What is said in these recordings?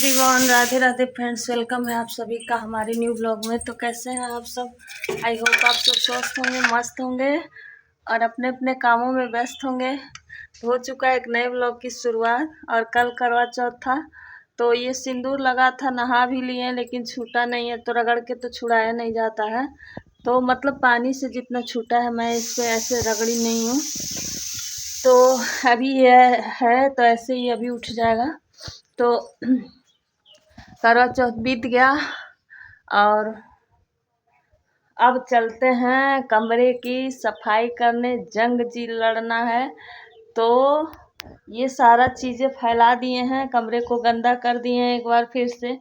Everyone, Radhe Radhe friends. Welcome है आप सभी का हमारे न्यू ब्लॉग में। तो कैसे हैं आप सब? आई होप आप सब स्वस्थ होंगे, मस्त होंगे और अपने अपने कामों में व्यस्त होंगे। तो हो चुका है एक नए ब्लॉग की शुरुआत और कल करवा चौथ था। तो ये सिंदूर लगा था, नहा भी लिए लेकिन छूटा नहीं है। तो रगड़ के तो छुड़ाया नहीं जाता है, तो मतलब पानी से जितना छूटा है मैं इस पे ऐसे रगड़ी नहीं हूँ। तो अभी ये है तो ऐसे ही अभी उठ जाएगा। तो करवा चौथ बीत गया और अब चलते हैं कमरे की सफाई करने। जंग जी लड़ना है। तो ये सारा चीज़ें फैला दिए हैं, कमरे को गंदा कर दिए हैं एक बार फिर से,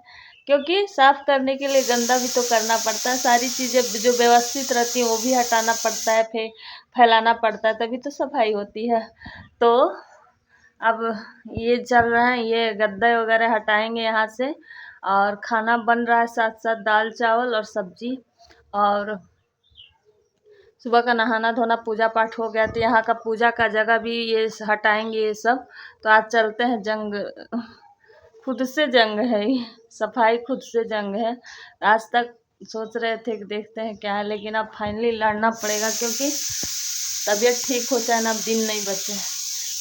क्योंकि साफ़ करने के लिए गंदा भी तो करना पड़ता है। सारी चीज़ें जो व्यवस्थित रहती हैं वो भी हटाना पड़ता है, फिर फैलाना पड़ता है, तभी तो सफाई होती है। तो अब ये चल रहा है, ये गद्दे वगैरह हटाएंगे यहाँ से। और खाना बन रहा है, साथ साथ दाल चावल और सब्जी। और सुबह का नहाना धोना पूजा पाठ हो गया, तो यहाँ का पूजा का जगह भी ये हटाएंगे ये सब। तो आज चलते हैं जंग, खुद से जंग है ये, सफाई खुद से जंग है। आज तक सोच रहे थे कि देखते हैं क्या है, लेकिन अब फाइनली लड़ना पड़ेगा, क्योंकि तबीयत ठीक हो चाहे ना, अब दिन नहीं बचे।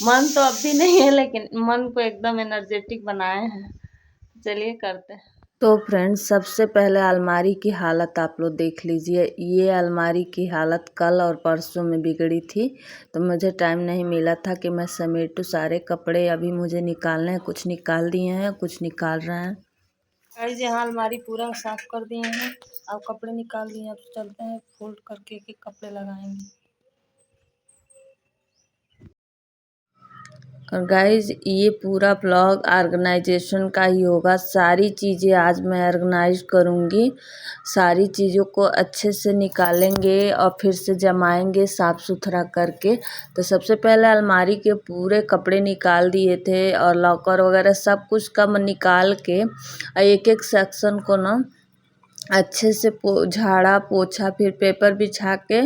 मन तो अब भी नहीं है, लेकिन मन को एकदम एनर्जेटिक बनाए हैं। चलिए करते हैं। तो फ्रेंड्स, सबसे पहले अलमारी की हालत आप लोग देख लीजिए। ये अलमारी की हालत कल और परसों में बिगड़ी थी, तो मुझे टाइम नहीं मिला था कि मैं समेटूं सारे कपड़े। अभी मुझे निकालने हैं, कुछ निकाल दिए हैं, कुछ निकाल रहे हैं। गाइस, यहाँ अलमारी पूरा साफ कर दिए हैं, अब कपड़े निकाल दिए हैं। अब चलते हैं, फोल्ड करके एक कपड़े लगाएंगे। और गाइज, ये पूरा ब्लॉग ऑर्गेनाइजेशन का ही होगा। सारी चीज़ें आज मैं ऑर्गेनाइज करूँगी, सारी चीज़ों को अच्छे से निकालेंगे और फिर से जमाएंगे साफ़ सुथरा करके। तो सबसे पहले अलमारी के पूरे कपड़े निकाल दिए थे और लॉकर वगैरह सब कुछ कम निकाल के एक एक सेक्शन को ना अच्छे से झाड़ा पोछा, फिर पेपर बिछा के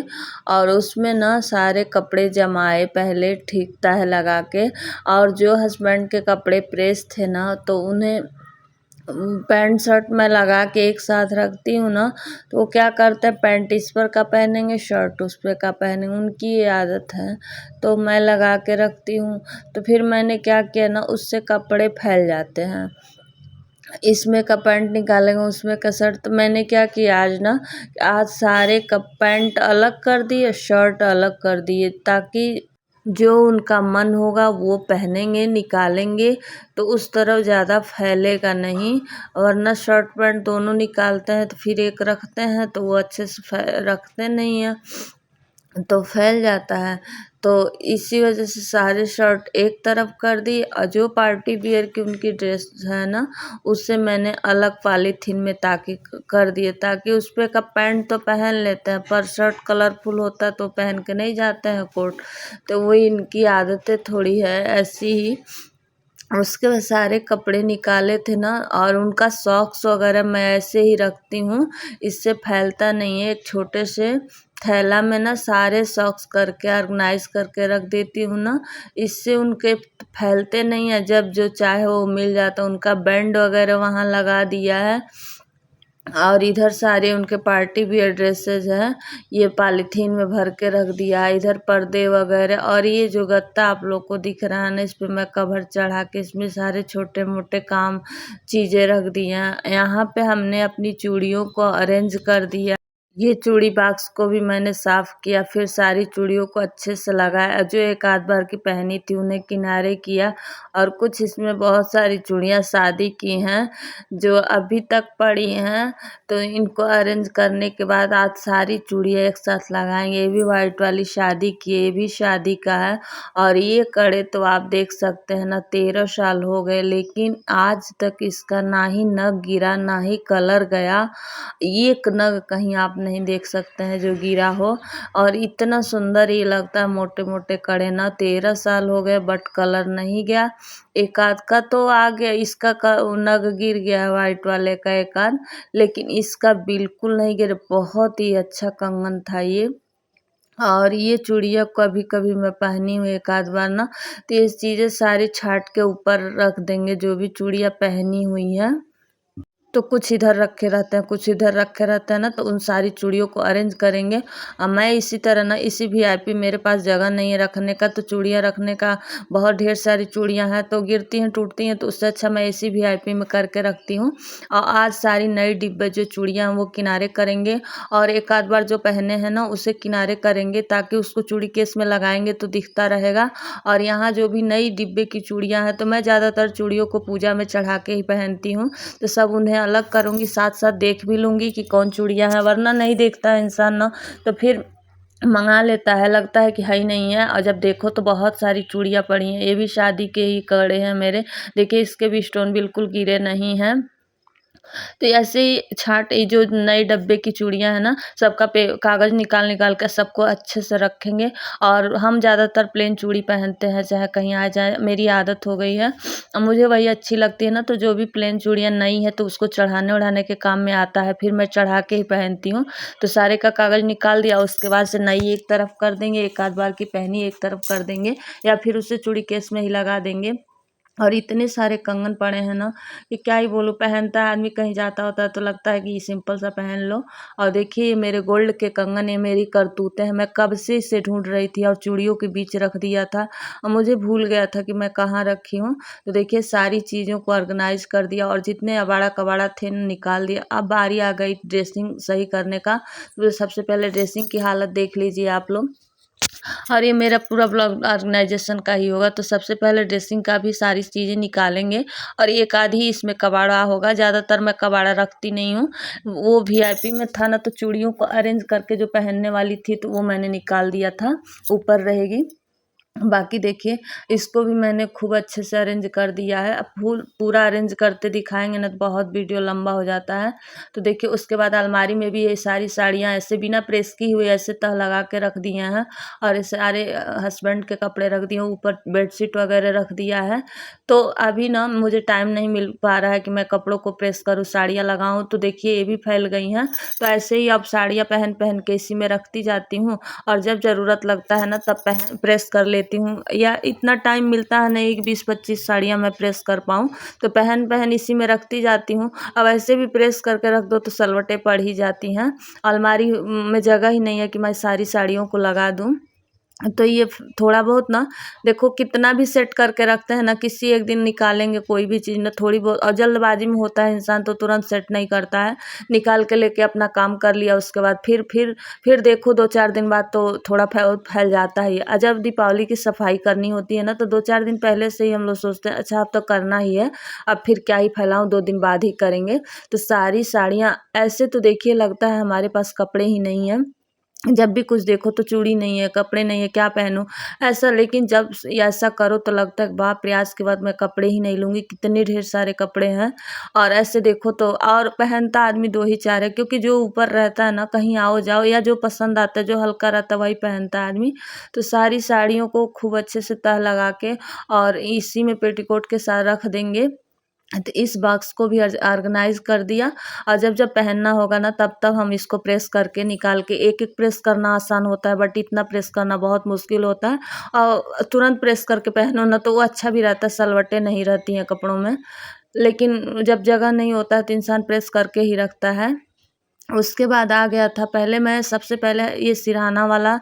और उसमें ना सारे कपड़े जमाए पहले ठीक तह लगा के। और जो हस्बैंड के कपड़े प्रेस थे ना, तो उन्हें पैंट शर्ट में लगा के एक साथ रखती हूँ ना, तो वो क्या करते हैं, पैंट इस पर का पहनेंगे, शर्ट उस पर का पहनेंगे, उनकी ये आदत है। तो मैं लगा के रखती हूँ। तो फिर मैंने क्या किया ना, उससे कपड़े फैल जाते हैं। इसमें का पैंट निकालेंगे, उसमें का शर्ट। तो मैंने क्या किया आज सारे पैंट अलग कर दिए, शर्ट अलग कर दिए, ताकि जो उनका मन होगा वो पहनेंगे, निकालेंगे तो उस तरफ ज़्यादा फैलेगा नहीं। वरना शर्ट पैंट दोनों निकालते हैं तो फिर एक रखते हैं तो वो अच्छे से रखते नहीं हैं, तो फैल जाता है। तो इसी वजह से सारे शर्ट एक तरफ कर दी, और जो पार्टी वियर की उनकी ड्रेस है ना, उससे मैंने अलग पॉलीथीन में ताकि कर दिए, ताकि उस पर का पैंट तो पहन लेते हैं, पर शर्ट कलरफुल होता है तो पहन के नहीं जाते हैं कोट। तो वही इनकी आदतें थोड़ी है ऐसी ही। उसके बाद सारे कपड़े निकाले थे ना, और उनका सॉक्स वगैरह मैं ऐसे ही रखती हूँ, इससे फैलता नहीं है। एक छोटे से थैला में ना सारे सॉक्स करके ऑर्गेनाइज करके रख देती हूँ ना, इससे उनके फैलते नहीं है, जब जो चाहे वो मिल जाता। उनका बैंड वगैरह वहाँ लगा दिया है। और इधर सारे उनके पार्टी वियर ड्रेसेस हैं, ये पॉलीथीन में भर के रख दिया है। इधर पर्दे वगैरह, और ये जो गत्ता आप लोग को दिख रहा है ना, इस पे मैं कवर चढ़ा के इसमें सारे छोटे मोटे काम चीज़ें रख दी हैं। यहाँ पे हमने अपनी चूड़ियों को अरेंज कर दिया। ये चूड़ी बॉक्स को भी मैंने साफ़ किया, फिर सारी चूड़ियों को अच्छे से लगाया। जो एक आध बार की पहनी थी उन्हें किनारे किया, और कुछ इसमें बहुत सारी चूड़ियाँ शादी की हैं जो अभी तक पड़ी हैं। तो इनको अरेंज करने के बाद आज सारी चूड़ियाँ एक साथ लगाएंगे। ये भी वाइट वाली शादी की है, ये भी शादी का है। और ये कड़े तो आप देख सकते हैं ना, 13 साल हो गए, लेकिन आज तक इसका ना ही नग गिरा ना ही कलर गया। एक नग कहीं आप नहीं देख सकते हैं जो गिरा हो। और इतना सुंदर ये लगता है, मोटे मोटे कड़े ना। 13 साल हो गए बट कलर नहीं गया। एक आध का तो आ गया, इसका नग गिर गया है, वाइट वाले का एक आध, लेकिन इसका बिल्कुल नहीं गिरा। बहुत ही अच्छा कंगन था ये। और ये चूड़ियाँ कभी कभी मैं पहनी हूँ एक आध बार ना, तो ये चीज़ें सारी छाट के ऊपर रख देंगे, जो भी चूड़ियाँ पहनी हुई हैं। तो कुछ इधर रखे रहते हैं, कुछ इधर रखे रहते हैं ना, तो उन सारी चूड़ियों को अरेंज करेंगे। मैं इसी तरह ना, इसी वीआईपी मेरे पास जगह नहीं है रखने का, तो चूड़ियाँ रखने का बहुत ढेर सारी चूड़ियाँ हैं, तो गिरती हैं टूटती हैं, तो उससे अच्छा मैं इसी वीआईपी में करके रखती हूँ। और आज सारी नई डिब्बे जो चूड़ियाँ हैं वो किनारे करेंगे, और एक आध बार जो पहने हैं ना उसे किनारे करेंगे, ताकि उसको चूड़ी केस में लगाएंगे तो दिखता रहेगा। और यहाँ जो भी नई डिब्बे की चूड़ियाँ हैं, तो मैं ज़्यादातर चूड़ियों को पूजा में चढ़ा के ही पहनती हूँ, तो सब उन्हें अलग करूँगी, साथ साथ देख भी लूँगी कि कौन चूड़ियाँ हैं, वरना नहीं देखता है इंसान ना, तो फिर मंगा लेता है, लगता है कि है ही नहीं है, और जब देखो तो बहुत सारी चूड़ियाँ पड़ी हैं। ये भी शादी के ही कड़े हैं मेरे, देखिए इसके भी स्टोन बिल्कुल गिरे नहीं हैं। तो ऐसे ही छाट, ये जो नए डब्बे की चूड़ियाँ हैं ना, सबका पे कागज़ निकाल निकाल कर सबको अच्छे से रखेंगे। और हम ज़्यादातर प्लेन चूड़ी पहनते हैं, चाहे कहीं आ जाए, मेरी आदत हो गई है, मुझे वही अच्छी लगती है ना, तो जो भी प्लेन चूड़ियाँ नई है तो उसको चढ़ाने ओढ़ाने के काम में आता है, फिर मैं चढ़ा के ही पहनती हूँ। तो सारे का कागज़ निकाल दिया, उसके बाद से नई एक तरफ कर देंगे, एक आध बार की पहनी एक तरफ कर देंगे, या फिर उसे चूड़ी केस में ही लगा देंगे। और इतने सारे कंगन पड़े हैं ना कि क्या ही बोलूँ, पहनता है आदमी, कहीं जाता होता है तो लगता है कि सिंपल सा पहन लो। और देखिए ये मेरे गोल्ड के कंगन, ये मेरी करतूतें हैं, मैं कब से इसे ढूंढ रही थी और चूड़ियों के बीच रख दिया था, और मुझे भूल गया था कि मैं कहाँ रखी हूँ। तो देखिए सारी चीज़ों को ऑर्गेनाइज कर दिया, और जितने अबाड़ा कबाड़ा थे निकाल दिया। अब बारी आ गई ड्रेसिंग सही करने का, तो सबसे पहले ड्रेसिंग की हालत देख लीजिए आप लोग। और ये मेरा पूरा ब्लॉग ऑर्गेनाइजेशन का ही होगा, तो सबसे पहले ड्रेसिंग का भी सारी चीज़ें निकालेंगे, और एक आध ही इसमें कबाड़ा होगा, ज़्यादातर मैं कबाड़ा रखती नहीं हूँ। वो वीआईपी में था ना, तो चूड़ियों को अरेंज करके जो पहनने वाली थी तो वो मैंने निकाल दिया था, ऊपर रहेगी। बाकी देखिए इसको भी मैंने खूब अच्छे से अरेंज कर दिया है। अब फूल पूरा अरेंज करते दिखाएंगे ना तो बहुत वीडियो लंबा हो जाता है। तो देखिए उसके बाद अलमारी में भी ये सारी साड़ियाँ ऐसे बिना प्रेस की हुई ऐसे तह लगा के रख दिए हैं, और ये सारे हस्बैंड के कपड़े रख दिए, ऊपर बेडशीट वगैरह रख दिया है। तो अभी ना मुझे टाइम नहीं मिल पा रहा है कि मैं कपड़ों को प्रेस करूँ, साड़ियाँ लगाऊँ, तो देखिए ये भी फैल गई हैं। तो ऐसे ही अब साड़ियाँ पहन पहन के इसी में रखती जाती हूँ, और जब ज़रूरत लगता है ना तब प्रेस कर लेती हूँ, या इतना टाइम मिलता है नहीं कि 20-25 साड़ियाँ मैं प्रेस कर पाऊँ, तो पहन पहन इसी में रखती जाती हूँ। अब ऐसे भी प्रेस करके रख दो तो सलवटें पड़ ही जाती हैं, अलमारी में जगह ही नहीं है कि मैं सारी साड़ियों को लगा दूँ। तो ये थोड़ा बहुत ना, देखो कितना भी सेट करके रखते हैं ना, किसी एक दिन निकालेंगे कोई भी चीज़ ना, थोड़ी बहुत, और जल्दबाजी में होता है इंसान तो तुरंत सेट नहीं करता है, निकाल के लेके अपना काम कर लिया, उसके बाद फिर देखो 2-4 दिन बाद तो थोड़ा फैल जाता ही है। जब दीपावली की सफाई करनी होती है ना, तो 2-4 दिन पहले से ही हम लोग सोचते हैं अच्छा अब तो करना ही है, अब फिर क्या ही फैलाऊं, 2 दिन बाद ही करेंगे। तो सारी साड़ियाँ ऐसे तो देखिए लगता है हमारे पास कपड़े ही नहीं है, जब भी कुछ देखो तो चूड़ी नहीं है, कपड़े नहीं है, क्या पहनूँ ऐसा। लेकिन जब ऐसा करो तो लगता है बाप रे, आज के बाद मैं कपड़े ही नहीं लूँगी, कितने ढेर सारे कपड़े हैं। और ऐसे देखो तो और पहनता आदमी 2 ही 4 है, क्योंकि जो ऊपर रहता है ना, कहीं आओ जाओ, या जो पसंद आता है, जो हल्का रहता है वही पहनता है आदमी। तो सारी साड़ियों को खूब अच्छे से तह लगा के और इसी में पेटीकोट के साथ रख देंगे। तो इस बॉक्स को भी ऑर्गेनाइज कर दिया, और जब जब पहनना होगा ना तब तब हम इसको प्रेस करके निकाल के, एक एक प्रेस करना आसान होता है बट इतना प्रेस करना बहुत मुश्किल होता है। और तुरंत प्रेस करके पहनो ना तो वो अच्छा भी रहता है, सलवटें नहीं रहती हैं कपड़ों में। लेकिन जब जगह नहीं होता है तो इंसान प्रेस करके ही रखता है। उसके बाद आ गया था, पहले मैं सबसे पहले ये सिरहाना वाला,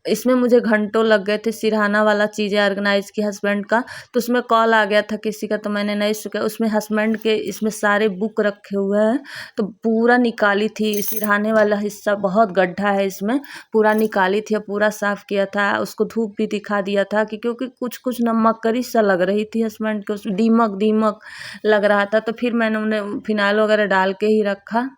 इसमें मुझे घंटों लग गए थे, सिरहाना वाला चीज़ें ऑर्गेनाइज की हस्बैंड का। तो उसमें कॉल आ गया था किसी का, तो मैंने नहीं सुना, उसमें हस्बैंड के इसमें सारे बुक रखे हुए हैं, तो पूरा निकाली थी। सिरहाने वाला हिस्सा बहुत गड्ढा है इसमें, पूरा निकाली थी और पूरा साफ़ किया था, उसको धूप भी दिखा दिया था कि क्योंकि कुछ कुछ ना मक्करी सा लग रही थी हस्बैंड को, उसमें दीमक दीमक लग रहा था। तो फिर मैंने उन्हें फिनाइल वगैरह डाल के ही रखा।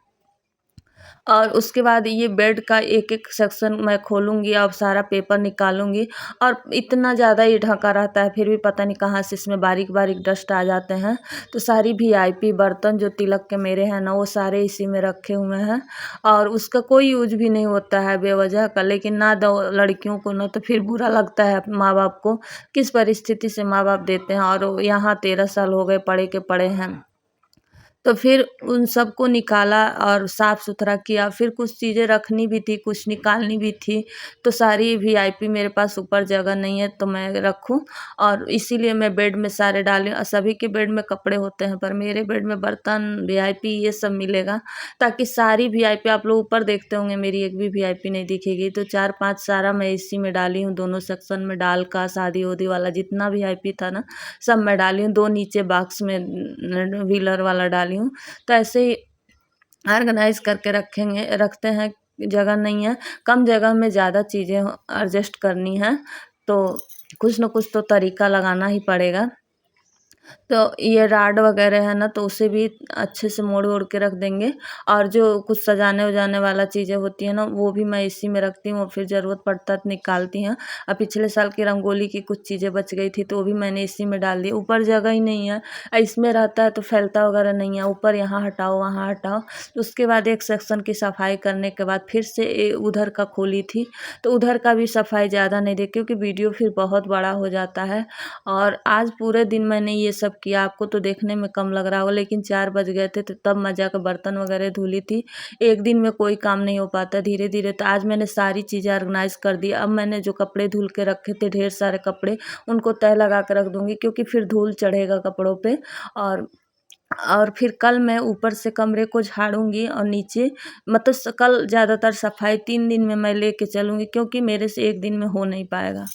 और उसके बाद ये बेड का एक एक सेक्शन मैं खोलूँगी और सारा पेपर निकालूँगी, और इतना ज़्यादा ये ढका रहता है फिर भी पता नहीं कहाँ से इसमें बारीक बारीक डस्ट आ जाते हैं। तो सारी वीआईपी बर्तन जो तिलक के मेरे हैं ना, वो सारे इसी में रखे हुए हैं, और उसका कोई यूज भी नहीं होता है बेवजह का। लेकिन ना दो लड़कियों को ना, तो फिर बुरा लगता है माँ बाप को, किस परिस्थिति से माँ बाप देते हैं, और यहाँ 13 साल हो गए पड़े के पड़े हैं। तो फिर उन सबको निकाला और साफ़ सुथरा किया। फिर कुछ चीज़ें रखनी भी थी, कुछ निकालनी भी थी, तो सारी वीआईपी मेरे पास ऊपर जगह नहीं है तो मैं रखूँ, और इसीलिए मैं बेड में सारे डाली। सभी के बेड में कपड़े होते हैं पर मेरे बेड में बर्तन, वीआईपी ये सब मिलेगा, ताकि सारी वीआईपी, आप लोग ऊपर देखते होंगे मेरी एक भी वीआईपी नहीं दिखेगी। तो 4-5 सारा मैं इसी में डाली हूँ, दोनों सेक्शन में डाल का शादी वादी वाला जितना वीआईपी था ना सब मैं डाली हूँ। 2 नीचे बॉक्स में व्हीलर वाला डाली हूँ। तो ऐसे ही ऑर्गेनाइज करके रखते हैं। जगह नहीं है, कम जगह में ज़्यादा चीज़ें एडजस्ट करनी है, तो कुछ न कुछ तो तरीका लगाना ही पड़ेगा। तो ये राड वगैरह है ना, तो उसे भी अच्छे से मोड़ ओड़ के रख देंगे। और जो कुछ सजाने वजाने वाला चीज़ें होती है ना, वो भी मैं इसी में रखती हूँ, और फिर ज़रूरत पड़ता है तो निकालती हैं। अब पिछले साल की रंगोली की कुछ चीज़ें बच गई थी तो वो भी मैंने इसी में डाल दी। ऊपर जगह ही नहीं है, इसमें रहता है तो फैलता वगैरह नहीं है, ऊपर यहाँ हटाओ वहाँ हटाओ। तो उसके बाद एक सेक्शन की सफाई करने के बाद फिर से उधर का खोली थी, तो उधर का भी सफाई ज़्यादा नहीं दी क्योंकि वीडियो फिर बहुत बड़ा हो जाता है। और आज पूरे दिन मैंने ये सब किया, आपको तो देखने में कम लग रहा होगा, लेकिन 4 बज गए थे तो तब मैं जाकर बर्तन वगैरह धुली थी। एक दिन में कोई काम नहीं हो पाता, धीरे धीरे। तो आज मैंने सारी चीज़ें ऑर्गेनाइज कर दी। अब मैंने जो कपड़े धुल के रखे थे, ढेर सारे कपड़े, उनको तह लगा कर रख दूँगी क्योंकि फिर धूल चढ़ेगा कपड़ों पे। और फिर कल मैं ऊपर से कमरे को झाड़ूंगी, और नीचे मतलब कल ज़्यादातर सफाई 3 दिन में मैं लेके चलूँगी, क्योंकि मेरे से एक दिन में हो नहीं पाएगा।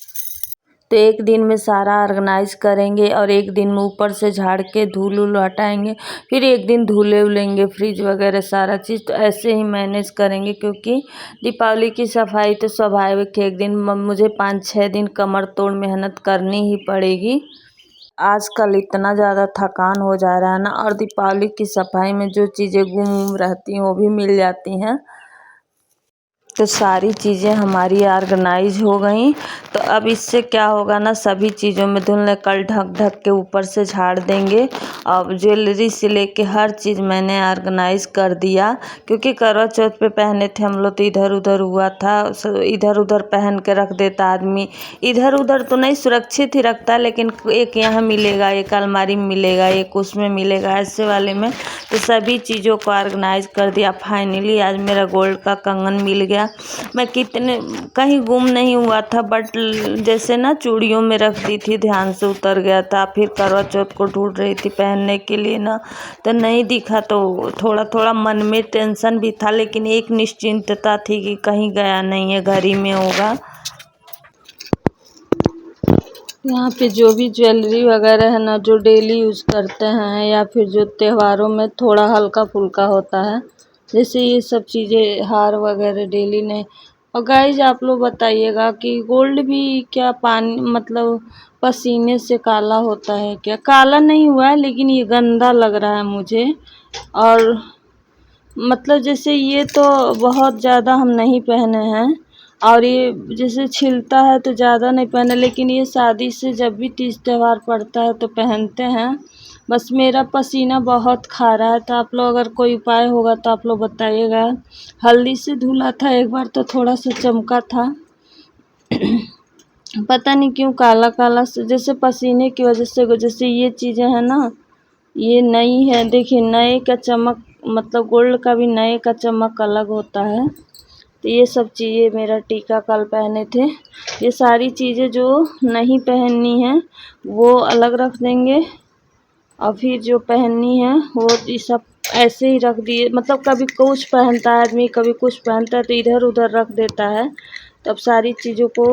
तो एक दिन में सारा ऑर्गेनाइज करेंगे और एक दिन में ऊपर से झाड़ के धूल वूल हटाएंगे, फिर एक दिन धुले उलेंगे फ्रिज वगैरह सारा चीज़। तो ऐसे ही मैनेज करेंगे, क्योंकि दीपावली की सफाई तो स्वाभाविक है, एक दिन मुझे 5-6 दिन कमर तोड़ मेहनत करनी ही पड़ेगी। आजकल इतना ज़्यादा थकान हो जा रहा है ना, और दीपावली की सफाई में जो चीज़ें गुम रहती हैं वो भी मिल जाती हैं। तो सारी चीज़ें हमारी ऑर्गेनाइज हो गई। तो अब इससे क्या होगा ना, सभी चीज़ों में धुलने कल ढक ढक के ऊपर से झाड़ देंगे। अब ज्वेलरी से लेके हर चीज़ मैंने ऑर्गेनाइज कर दिया, क्योंकि करवा चौथ पे पहने थे हम लोग तो इधर उधर हुआ था। इधर उधर पहन के रख देता आदमी, इधर उधर तो नहीं सुरक्षित ही रखता, लेकिन एक यहाँ मिलेगा, एक अलमारी में मिलेगा, एक उसमें मिलेगा, ऐसे वाले में। तो सभी चीज़ों को ऑर्गेनाइज कर दिया। फाइनली आज मेरा गोल्ड का कंगन मिल गया। मैं कितने कहीं गुम नहीं हुआ था, बट जैसे ना चूड़ियों में रख दी थी, ध्यान से उतर गया था। फिर करवा चौथ को ढूंढ रही थी पहनने के लिए ना, तो नहीं दिखा, तो थोड़ा थोड़ा मन में टेंशन भी था, लेकिन एक निश्चिंतता थी कि कहीं गया नहीं है, घर ही में होगा। यहाँ पे जो भी ज्वेलरी वगैरह है ना, जो डेली यूज़ करते हैं या फिर जो त्योहारों में थोड़ा हल्का फुल्का होता है, जैसे ये सब चीज़ें, हार वगैरह डेली नहीं। और गाइज आप लोग बताइएगा कि गोल्ड भी क्या पानी मतलब पसीने से काला होता है क्या? काला नहीं हुआ है, लेकिन ये गंदा लग रहा है मुझे। और मतलब जैसे ये तो बहुत ज़्यादा हम नहीं पहने हैं, और ये जैसे छिलता है तो ज़्यादा नहीं पहने, लेकिन ये शादी से जब भी तीज त्यौहार पड़ता है तो पहनते हैं। बस मेरा पसीना बहुत खा रहा है, तो आप लोग अगर कोई उपाय होगा तो आप लोग बताइएगा। हल्दी से धुला था एक बार तो थोड़ा सा चमका था। पता नहीं क्यों काला काला से, जैसे पसीने की वजह से। जैसे ये चीज़ें हैं ना, ये नई है, देखिए नए का चमक, मतलब गोल्ड का भी नए का चमक अलग होता है। तो ये सब चीज़ें, मेरा टीका कल पहने थे, ये सारी चीज़ें जो नहीं पहननी है वो अलग रख देंगे, और फिर जो पहननी है वो ये सब ऐसे ही रख दिए। मतलब कभी कुछ पहनता है आदमी, कभी कुछ पहनता है, तो इधर उधर रख देता है। तब सारी चीज़ों को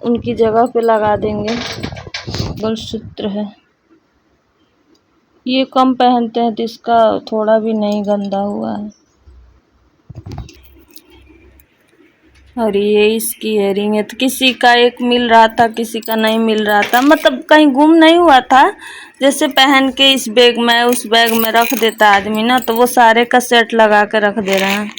उनकी जगह पे लगा देंगे। मंगलसूत्र है, ये कम पहनते हैं तो इसका थोड़ा भी नहीं गंदा हुआ है। और ये इसकी इयरिंग है, तो किसी का एक मिल रहा था, किसी का नहीं मिल रहा था, मतलब कहीं गुम नहीं हुआ था। जैसे पहन के इस बैग में उस बैग में रख देता आदमी ना, तो वो सारे का सेट लगा के रख दे रहे हैं।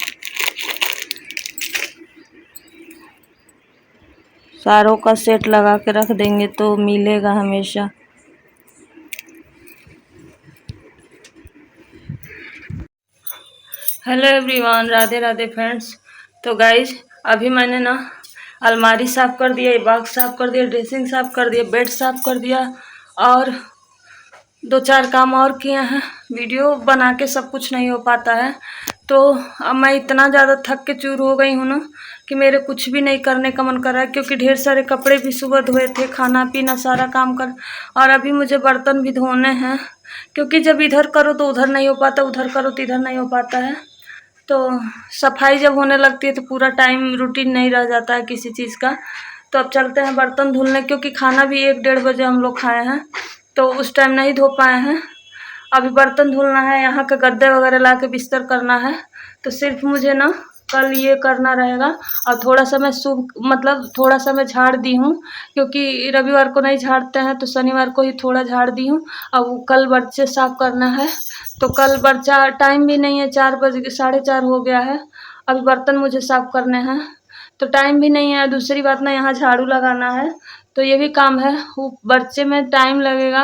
सारों का सेट लगा के रख देंगे तो मिलेगा हमेशा। Hello everyone, Radhe Radhe friends. तो गाइज अभी मैंने ना अलमारी साफ़ कर दिया, बॉक्स साफ़ कर दिया, ड्रेसिंग साफ़ कर दिया, बेड साफ़ कर दिया, और दो चार काम और किए हैं। वीडियो बना के सब कुछ नहीं हो पाता है, तो अब मैं इतना ज़्यादा थक के चूर हो गई हूँ ना कि मेरे कुछ भी नहीं करने का मन कर रहा है, क्योंकि ढेर सारे कपड़े भी सुबह धोए थे, खाना पीना सारा काम कर, और अभी मुझे बर्तन भी धोने हैं, क्योंकि जब इधर करो तो उधर नहीं हो पाता, उधर करो तो इधर नहीं हो पाता है। तो सफाई जब होने लगती है तो पूरा टाइम रूटीन नहीं रह जाता है किसी चीज़ का। तो अब चलते हैं बर्तन धुलने, क्योंकि खाना भी 1-1:30 बजे हम लोग खाए हैं, तो उस टाइम नहीं धो पाए हैं। अभी बर्तन धुलना है, यहाँ के गद्दे वगैरह ला के बिस्तर करना है, तो सिर्फ मुझे ना कल ये करना रहेगा। और थोड़ा सा मैं मतलब थोड़ा सा मैं झाड़ दी हूँ, क्योंकि रविवार को नहीं झाड़ते हैं, तो शनिवार को ही थोड़ा झाड़ दी हूँ। अब कल बर्चे साफ करना है, तो कल बर्चा टाइम भी नहीं है, 4 बज 4:30 हो गया है। अभी बर्तन मुझे साफ करने हैं, तो टाइम भी नहीं है। दूसरी बात ना, यहाँ झाड़ू लगाना है, तो ये भी काम है, वो बर्चे में टाइम लगेगा।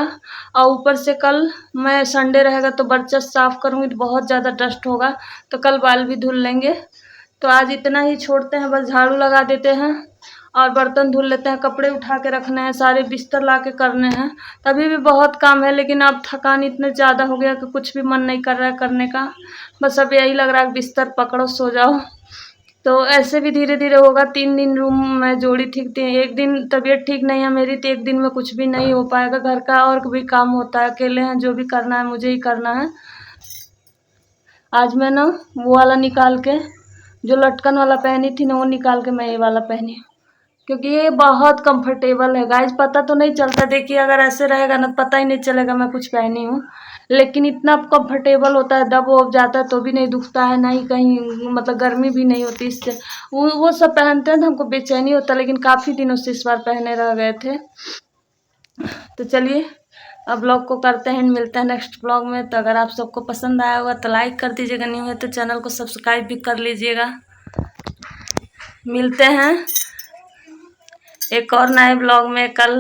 और ऊपर से कल मैं संडे रहेगा तो बर्चा साफ करूँगी तो बहुत ज़्यादा डस्ट होगा, तो कल बाल भी धुल लेंगे। तो आज इतना ही छोड़ते हैं, बस झाड़ू लगा देते हैं और बर्तन धुल लेते हैं, कपड़े उठा के रखने हैं, सारे बिस्तर ला के करने हैं। तभी भी बहुत काम है, लेकिन अब थकान इतने ज़्यादा हो गया कि कुछ भी मन नहीं कर रहा है करने का। बस अब यही लग रहा है कि बिस्तर पकड़ो सो जाओ। तो ऐसे भी धीरे धीरे होगा। 3 दिन रूम में जोड़ी ठीक थी, एक दिन तबीयत ठीक नहीं है मेरी, तो एक दिन में कुछ भी नहीं हो पाएगा। घर का और भी काम होता है, अकेले हैं, जो भी करना है मुझे ही करना है। आज मैं ना वो वाला निकाल के, जो लटकन वाला पहनी थी ना, वो निकाल के मैं ये वाला पहनी, क्योंकि ये बहुत कंफर्टेबल है गाइस। पता तो नहीं चलता, देखिए अगर ऐसे रहेगा ना पता ही नहीं चलेगा मैं कुछ पहनी हूँ, लेकिन इतना कंफर्टेबल होता है, दब वब जाता है तो भी नहीं दुखता है, ना ही कहीं मतलब गर्मी भी नहीं होती इससे। वो सब पहनते हैं तो हमको बेचैनी होता है, लेकिन काफ़ी दिनों से इस बार पहने रह गए थे। तो चलिए अब ब्लॉग को करते हैं, मिलते हैं नेक्स्ट ब्लॉग में। तो अगर आप सबको पसंद आया होगा तो लाइक कर दीजिएगा, न्यू है तो चैनल को सब्सक्राइब भी कर लीजिएगा। मिलते हैं एक और नए ब्लॉग में कल।